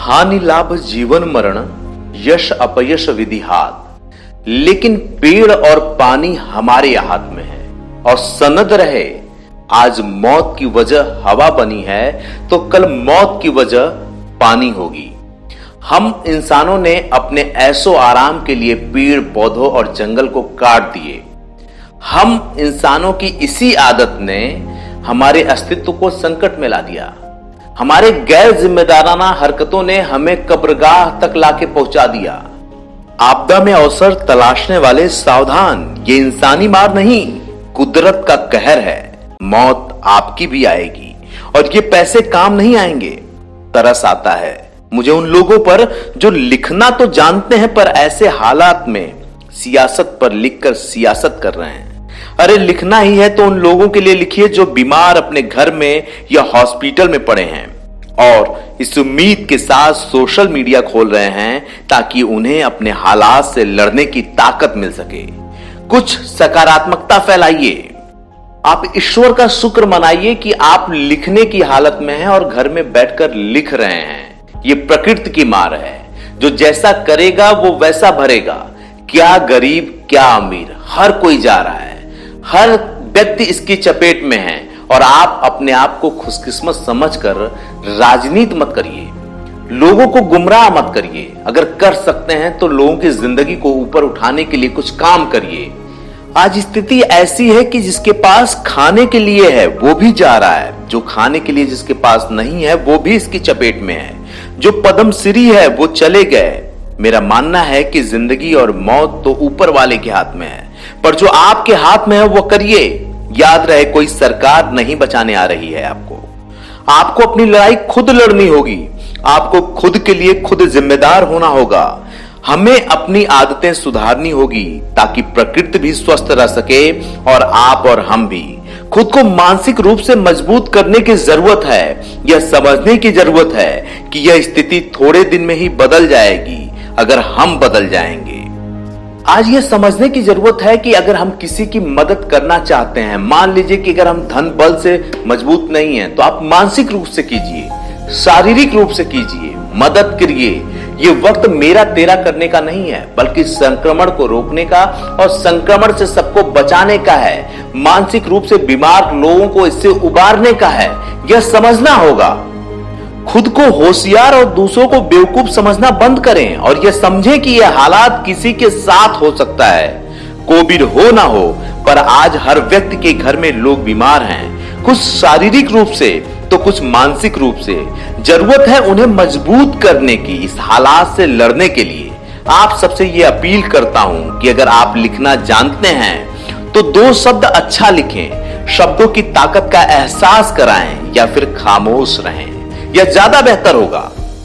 हानि लाभ जीवन मरण, यश अपयश विधि हाथ। लेकिन पेड़ और पानी हमारे हाथ में है। और सनद रहे, आज मौत की वजह हवा बनी है तो कल मौत की वजह पानी होगी। हम इंसानों ने अपने ऐशो आराम के लिए पेड़ पौधों और जंगल को काट दिए। हम इंसानों की इसी आदत ने हमारे अस्तित्व को संकट में ला दिया। हमारे गैर जिम्मेदाराना हरकतों ने हमें कब्रगाह तक लाके पहुंचा दिया। आपदा में अवसर तलाशने वाले सावधान, ये इंसानी मार नहीं, कुदरत का कहर है। मौत आपकी भी आएगी और ये पैसे काम नहीं आएंगे। तरस आता है मुझे उन लोगों पर जो लिखना तो जानते हैं पर ऐसे हालात में सियासत पर लिखकर सियासत कर रहे हैं। अरे लिखना ही है तो उन लोगों के लिए लिखिए जो बीमार अपने घर में या हॉस्पिटल में पड़े हैं और इस उम्मीद के साथ सोशल मीडिया खोल रहे हैं ताकि उन्हें अपने हालात से लड़ने की ताकत मिल सके। कुछ सकारात्मकता फैलाइए। आप ईश्वर का शुक्र मनाइए कि आप लिखने की हालत में हैं और घर में बैठकर लिख रहे हैं। ये प्रकृति की मार है, जो जैसा करेगा वो वैसा भरेगा। क्या गरीब क्या अमीर, हर कोई जा रहा है, हर व्यक्ति इसकी चपेट में है। और आप अपने आप को खुशकिस्मत समझकर राजनीति मत करिए, लोगों को गुमराह मत करिए। अगर कर सकते हैं तो लोगों की जिंदगी को ऊपर उठाने के लिए कुछ काम करिए। आज स्थिति ऐसी है कि जिसके पास खाने के लिए है वो भी जा रहा है, जो खाने के लिए जिसके पास नहीं है वो भी इसकी चपेट में है। जो पद्मश्री है वो चले गए। मेरा मानना है कि जिंदगी और मौत तो ऊपर वाले के हाथ में है, पर जो आपके हाथ में है वो करिए। याद रहे, कोई सरकार नहीं बचाने आ रही है आपको। आपको अपनी लड़ाई खुद लड़नी होगी। आपको खुद के लिए खुद जिम्मेदार होना होगा। हमें अपनी आदतें सुधारनी होगी ताकि प्रकृति भी स्वस्थ रह सके और आप और हम भी। खुद को मानसिक रूप से मजबूत करने की जरूरत है। यह समझने की जरूरत है कि यह स्थिति थोड़े दिन में ही बदल जाएगी अगर हम बदल जाएंगे। आज यह समझने की जरूरत है कि अगर हम किसी की मदद करना चाहते हैं, मान लीजिए कि अगर हम धन बल से मजबूत नहीं हैं, तो आप मानसिक रूप से कीजिए, शारीरिक रूप से कीजिए, मदद करिए। ये वक्त मेरा तेरा करने का नहीं है, बल्कि संक्रमण को रोकने का और संक्रमण से सबको बचाने का है। मानसिक रूप से बीमार लोगों को इससे उबारने का है। यह समझना होगा। खुद को होशियार और दूसरों को बेवकूफ समझना बंद करें और यह समझें कि यह हालात किसी के साथ हो सकता है। कोविड हो ना हो, पर आज हर व्यक्ति के घर में लोग बीमार हैं, कुछ शारीरिक रूप से तो कुछ मानसिक रूप से। जरूरत है उन्हें मजबूत करने की, इस हालात से लड़ने के लिए। आप सबसे यह अपील करता हूं कि अगर आप लिखना जानते हैं तो 2 शब्द अच्छा लिखें, शब्दों की ताकत का एहसास कराएं या फिर खामोश रहें। यह ज्यादा बेहतर होगा।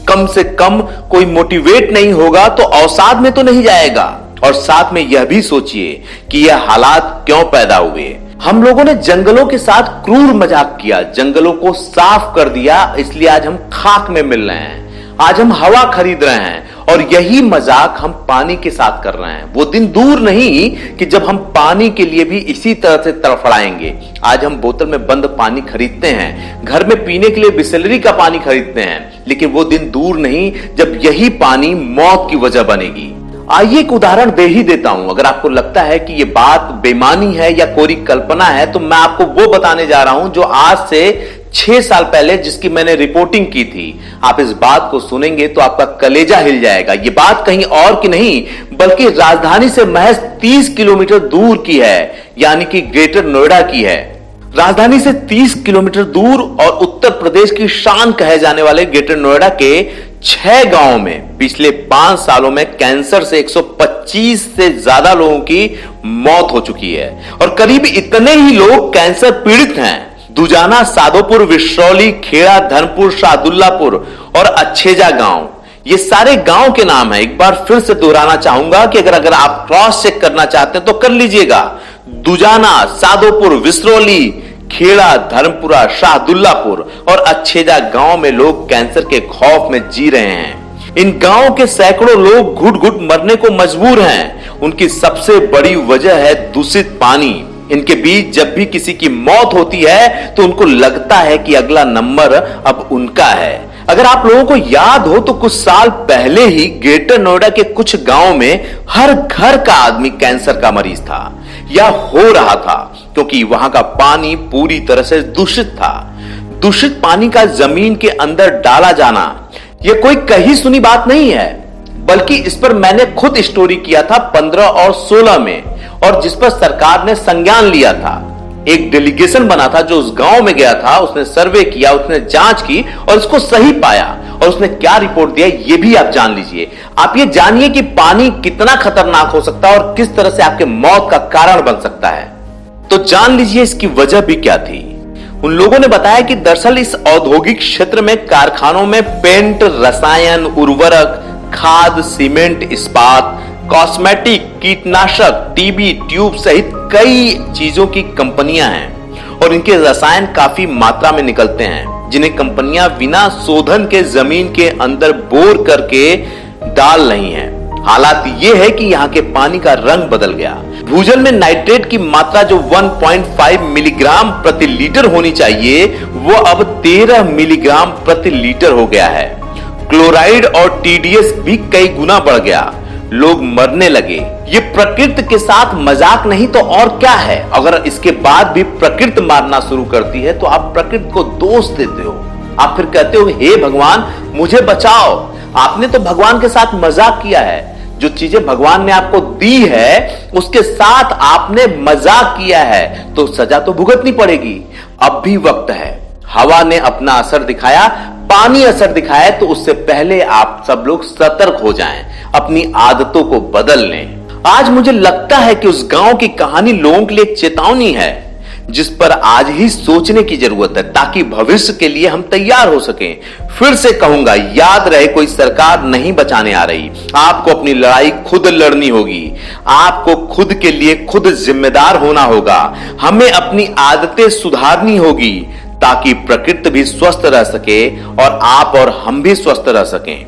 कम से कम कोई मोटिवेट नहीं होगा तो अवसाद में तो नहीं जाएगा। और साथ में यह भी सोचिए कि यह हालात क्यों पैदा हुए। हम लोगों ने जंगलों के साथ क्रूर मजाक किया, जंगलों को साफ कर दिया, इसलिए आज हम खाक में मिल रहे हैं। आज हम हवा खरीद रहे हैं और यही मजाक हम पानी के साथ कर रहे हैं। वो दिन दूर नहीं कि जब हम पानी के लिए भी इसी तरह से तड़फड़ाएंगे। आज हम बोतल में बंद पानी खरीदते हैं, घर में पीने के लिए बिसलरी का पानी खरीदते हैं, लेकिन वो दिन दूर नहीं जब यही पानी मौत की वजह बनेगी। आइए एक उदाहरण दे ही देता हूं। अगर आपको लगता है कि ये बात बेईमानी है या कोरी कल्पना है, तो मैं आपको वो बताने जा रहा हूं जो आज से 6 साल पहले जिसकी मैंने रिपोर्टिंग की थी। आप इस बात को सुनेंगे तो आपका कलेजा हिल जाएगा। ये बात कहीं और की नहीं बल्कि राजधानी से महज 30 किलोमीटर दूर की है, यानी कि ग्रेटर नोएडा की है। राजधानी से 30 किलोमीटर दूर और उत्तर प्रदेश की शान कहे जाने वाले ग्रेटर नोएडा के 6 गांवों में पिछले 5 सालों में कैंसर से 125 से ज्यादा लोगों की मौत हो चुकी है और करीब इतने ही लोग कैंसर पीड़ित हैं। दुजाना, सादोपुर, विश्रौली, खेड़ा, धनपुर, शाहदुल्लापुर और अच्छेजा गांव, ये सारे गांव के नाम है। एक बार फिर से दोहराना चाहूंगा कि अगर आप क्रॉस चेक करना चाहते हैं तो कर लीजिएगा। दुजाना, सादोपुर, विश्रौली, खेड़ा, धर्मपुरा, शाहदुल्लापुर और अच्छेजा गांव में लोग कैंसर के खौफ में जी रहे हैं। इन गांव के सैकड़ों लोग घुट घुट मरने को मजबूर हैं। उनकी सबसे बड़ी वजह है दूषित पानी। इनके बीच जब भी किसी की मौत होती है तो उनको लगता है कि अगला नंबर अब उनका है। अगर आप लोगों को याद हो तो कुछ साल पहले ही ग्रेटर नोएडा के कुछ गांव में हर घर का आदमी कैंसर का मरीज था या हो रहा था, क्योंकि वहां का पानी पूरी तरह से दूषित था। दूषित पानी का जमीन के अंदर डाला जाना यह कोई कही सुनी बात नहीं है, बल्कि इस पर मैंने खुद स्टोरी किया था 15 और 16 में, और जिस पर सरकार ने संज्ञान लिया था। एक डेलीगेशन बना था जो उस गांव में गया था, उसने सर्वे किया, उसने जांच की और इसको सही पाया। और उसने क्या रिपोर्ट दिया ये भी आप जान लीजिए। आप ये जानिए कि पानी कितना खतरनाक हो सकता है और किस तरह से आपके मौत का कारण बन सकता है। तो जान लीजिए इसकी वजह भी क्या थी। उन लोगों ने बताया कि दरअसल इस औद्योगिक क्षेत्र में कारखानों में पेंट, रसायन, उर्वरक, खाद, सीमेंट, इस्पात, कॉस्मेटिक, कीटनाशक, टीबी, ट्यूब सहित कई चीजों की कंपनियां हैं और इनके रसायन काफी मात्रा में निकलते हैं, जिन्हें कंपनियां बिना शोधन के जमीन के अंदर बोर करके डाल रही हैं। हालात ये है कि यहाँ के पानी का रंग बदल गया। भूजल में नाइट्रेट की मात्रा जो 1.5 मिलीग्राम प्रति लीटर होनी चाहिए वो अब 13 मिलीग्राम प्रति लीटर हो गया है। क्लोराइड और टीडीएस भी कई गुना बढ़ गया। लोग मरने लगे। ये प्रकृति के साथ मजाक नहीं तो और क्या है। अगर इसके बाद भी प्रकृति मारना शुरू करती है तो आप प्रकृति को दोष देते हो। आप फिर कहते हो हे भगवान मुझे बचाओ। आपने तो भगवान के साथ मजाक किया है। जो चीजें भगवान ने आपको दी है उसके साथ आपने मजाक किया है तो सजा तो भुगतनी पड़ेगी। अब भी वक्त है। हवा ने अपना असर दिखाया, पानी असर दिखाया, तो उससे पहले आप सब लोग सतर्क हो जाएं, अपनी आदतों को बदल लें। आज मुझे लगता है कि उस गांव की कहानी लोगों के लिए एक चेतावनी है जिस पर आज ही सोचने की जरूरत है ताकि भविष्य के लिए हम तैयार हो सकें। फिर से कहूंगा, याद रहे कोई सरकार नहीं बचाने आ रही। आपको अपनी लड़ाई खुद लड़नी होगी। आपको खुद के लिए खुद जिम्मेदार होना होगा। हमें अपनी आदतें सुधारनी होगी ताकि प्रकृति भी स्वस्थ रह सके और आप और हम भी स्वस्थ रह सकें।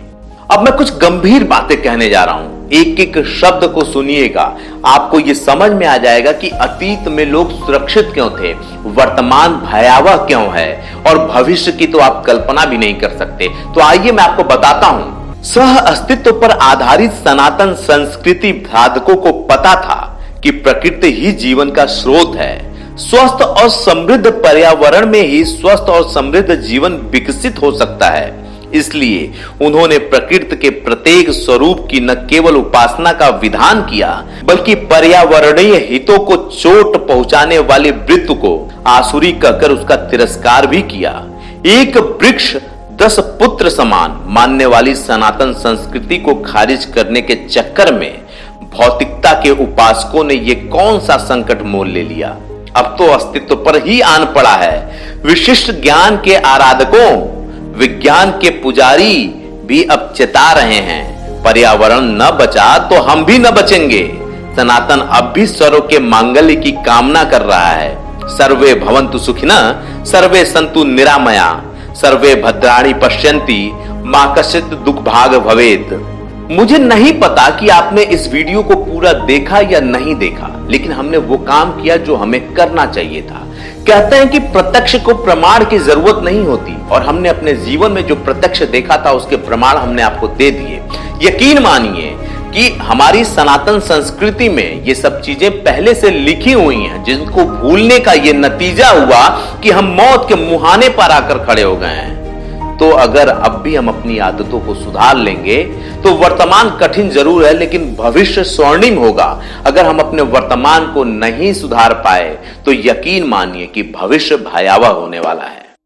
अब मैं कुछ गंभीर बातें कहने जा रहा हूं। एक एक शब्द को सुनिएगा, आपको यह समझ में आ जाएगा कि अतीत में लोग सुरक्षित क्यों थे, वर्तमान भयावह क्यों है और भविष्य की तो आप कल्पना भी नहीं कर सकते। तो आइए मैं आपको बताता हूं। सह अस्तित्व पर आधारित सनातन संस्कृति साधकों को पता था कि प्रकृति ही जीवन का स्रोत है। स्वस्थ और समृद्ध पर्यावरण में ही स्वस्थ और समृद्ध जीवन विकसित हो सकता है। इसलिए उन्होंने प्रकृति के प्रत्येक स्वरूप की न केवल उपासना का विधान किया बल्कि पर्यावरणीय हितों को चोट पहुंचाने वाले वृत्त को आसुरी कहकर उसका तिरस्कार भी किया। एक वृक्ष 10 पुत्र समान मानने वाली सनातन संस्कृति को खारिज करने के चक्कर में भौतिकता के उपासकों ने यह कौन सा संकट मोल ले लिया। अब तो अस्तित्व पर ही आन पड़ा है। विशिष्ट ज्ञान के आराधकों, विज्ञान के पुजारी भी अब चेता रहे हैं, पर्यावरण न बचा तो हम भी न बचेंगे। सनातन अब भी सर्व के मांगल्य की कामना कर रहा है। सर्वे भवन्तु सुखिनः, सर्वे सन्तु निरामया, सर्वे भद्राणि पश्यन्ति, मा कश्चित् दुःखभाग् भवेत्। मुझे नहीं पता कि आपने इस वीडियो को पूरा देखा या नहीं देखा, लेकिन हमने वो काम किया जो हमें करना चाहिए था। कहते हैं कि प्रत्यक्ष को प्रमाण की जरूरत नहीं होती और हमने अपने जीवन में जो प्रत्यक्ष देखा था उसके प्रमाण हमने आपको दे दिए। यकीन मानिए कि हमारी सनातन संस्कृति में ये सब चीजें पहले से लिखी हुई हैं, जिनको भूलने का ये नतीजा हुआ कि हम मौत के मुहाने पर आकर खड़े हो गए हैं। तो अगर अब भी हम अपनी आदतों को सुधार लेंगे तो वर्तमान कठिन जरूर है लेकिन भविष्य स्वर्णिम होगा। अगर हम अपने वर्तमान को नहीं सुधार पाए तो यकीन मानिए कि भविष्य भयावह होने वाला है।